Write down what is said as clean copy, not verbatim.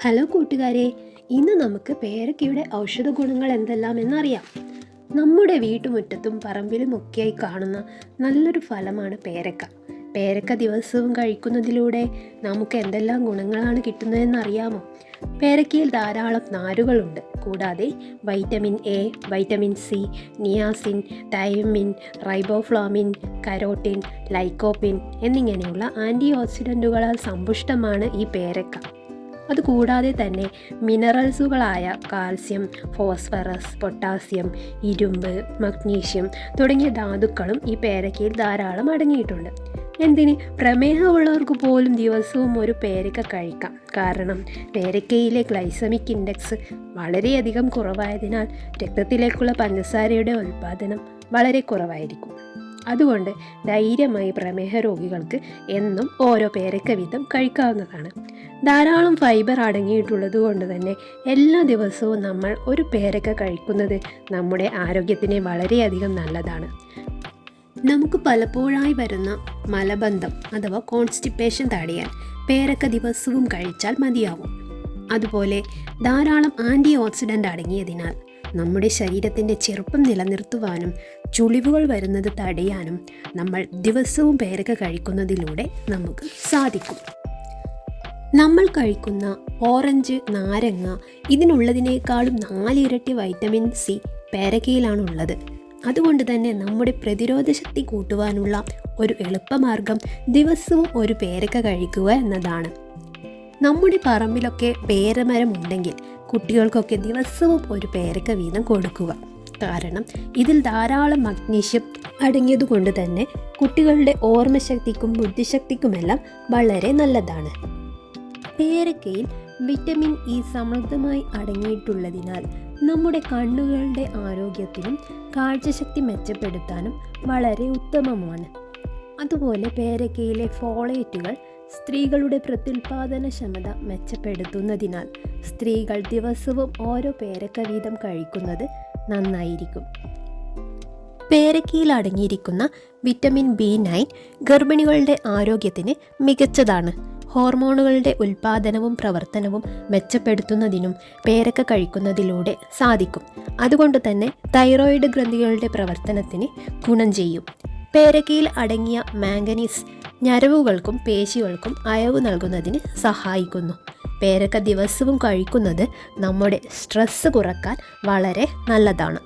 Hello കൂട്ടുകാരെ, ഇന്ന് നമുക്ക് പേരയ്ക്കയുടെ ഔഷധ ഗുണങ്ങൾ എന്തെല്ലാം എന്നറിയാം. നമ്മുടെ വീട്ടുമുറ്റത്തും പറമ്പിലുമൊക്കെയായി കാണുന്ന നല്ലൊരു ഫലമാണ് പേരക്ക. പേരക്ക ദിവസവും കഴിക്കുന്നതിലൂടെ നമുക്ക് എന്തെല്ലാം ഗുണങ്ങളാണ് കിട്ടുന്നതെന്നറിയാമോ? പേരക്കയിൽ ധാരാളം നാരുകളുണ്ട്. കൂടാതെ vitamin A, vitamin C, niacin, thiamine, riboflavin, carotene, lycopene എന്നിങ്ങനെയുള്ള ആൻറ്റി ഓക്സിഡൻറ്റുകളാൽ സമ്പുഷ്ടമാണ് ഈ പേരക്ക. അതുകൂടാതെ തന്നെ മിനറൽസുകളായ കാൽസ്യം, ഫോസ്ഫറസ്, പൊട്ടാസ്യം, ഇരുമ്പ്, മഗ്നീഷ്യം തുടങ്ങിയ ധാതുക്കളും ഈ പേരയ്ക്കയിൽ ധാരാളം അടങ്ങിയിട്ടുണ്ട്. എന്തിന്, പ്രമേഹമുള്ളവർക്ക് പോലും ദിവസവും ഒരു പേരയ്ക്ക കഴിക്കാം. കാരണം പേരയ്ക്കയിലെ ഗ്ലൈസമിക് ഇൻഡെക്സ് വളരെയധികം കുറവായതിനാൽ രക്തത്തിലേക്കുള്ള പഞ്ചസാരയുടെ ഉൽപ്പാദനം വളരെ കുറവായിരിക്കും. അതുകൊണ്ട് ധൈര്യമായി പ്രമേഹ രോഗികൾക്ക് എന്നും ഓരോ പേരയ്ക്ക വീതം കഴിക്കാവുന്നതാണ്. ധാരാളം ഫൈബർ അടങ്ങിയിട്ടുള്ളത് കൊണ്ട് തന്നെ എല്ലാ ദിവസവും നമ്മൾ ഒരു പേരയ്ക്ക കഴിക്കുന്നത് നമ്മുടെ ആരോഗ്യത്തിന് വളരെയധികം നല്ലതാണ്. നമുക്ക് പലപ്പോഴായി വരുന്ന മലബന്ധം അഥവാ കോൺസ്റ്റിപ്പേഷൻ തടയാൻ പേരയ്ക്ക ദിവസവും കഴിച്ചാൽ മതിയാവും. അതുപോലെ ധാരാളം ആൻറ്റി ഓക്സിഡൻ്റ് അടങ്ങിയതിനാൽ നമ്മുടെ ശരീരത്തിൻ്റെ ചെറുപ്പം നിലനിർത്തുവാനും ചുളിവുകൾ വരുന്നത് തടയാനും നമ്മൾ ദിവസവും പേരയ്ക്ക കഴിക്കുന്നതിലൂടെ നമുക്ക് സാധിക്കും. നമ്മൾ കഴിക്കുന്ന ഓറഞ്ച്, നാരങ്ങ ഇതിനുള്ളതിനേക്കാളും 4 ഇരട്ടി വൈറ്റമിൻ സി പേരയ്ക്കയിലാണുള്ളത്. അതുകൊണ്ട് തന്നെ നമ്മുടെ പ്രതിരോധ ശക്തി കൂട്ടുവാനുള്ള ഒരു എളുപ്പമാർഗം ദിവസവും ഒരു പേരയ്ക്ക കഴിക്കുക എന്നതാണ്. നമ്മുടെ പറമ്പിലൊക്കെ പേരമരം ഉണ്ടെങ്കിൽ കുട്ടികൾക്കൊക്കെ ദിവസവും ഒരു പേരയ്ക്ക വീതം കൊടുക്കുക. കാരണം ഇതിൽ ധാരാളം മഗ്നീഷ്യം അടങ്ങിയതുകൊണ്ട് തന്നെ കുട്ടികളുടെ ഓർമ്മശക്തിക്കും ബുദ്ധിശക്തിക്കുമെല്ലാം വളരെ നല്ലതാണ്. പേരയ്ക്കയിൽ വിറ്റമിൻ ഇ സമൃദ്ധമായി അടങ്ങിയിട്ടുള്ളതിനാൽ നമ്മുടെ കണ്ണുകളുടെ ആരോഗ്യത്തിനും കാഴ്ചശക്തി മെച്ചപ്പെടുത്താനും വളരെ ഉത്തമമാണ്. അതുപോലെ പേരയ്ക്കയിലെ ഫോളേറ്റുകൾ സ്ത്രീകളുടെ പ്രത്യുൽപാദനക്ഷമത മെച്ചപ്പെടുത്തുന്നതിനാൽ സ്ത്രീകൾ ദിവസവും ഓരോ പേരയ്ക്ക വീതം കഴിക്കുന്നത് നന്നായിരിക്കും. പേരയ്ക്കയിൽ അടങ്ങിയിരിക്കുന്ന വിറ്റമിൻ B9 ഗർഭിണികളുടെ ആരോഗ്യത്തിന് മികച്ചതാണ്. ഹോർമോണുകളുടെ ഉൽപ്പാദനവും പ്രവർത്തനവും മെച്ചപ്പെടുത്തുന്നതിനും പേരയ്ക്ക കഴിക്കുന്നതിലൂടെ സാധിക്കും. അതുകൊണ്ട് തന്നെ തൈറോയിഡ് ഗ്രന്ഥികളുടെ പ്രവർത്തനത്തിന് ഗുണം ചെയ്യും. പേരയ്ക്കയിൽ അടങ്ങിയ മാംഗനീസ് ഞരമ്പുകൾക്കും പേശികൾക്കും അയവ് നൽകുന്നതിന് സഹായിക്കുന്നു. പേരയ്ക്ക ദിവസവും കഴിക്കുന്നത് നമ്മുടെ സ്ട്രെസ് കുറക്കാൻ വളരെ നല്ലതാണ്.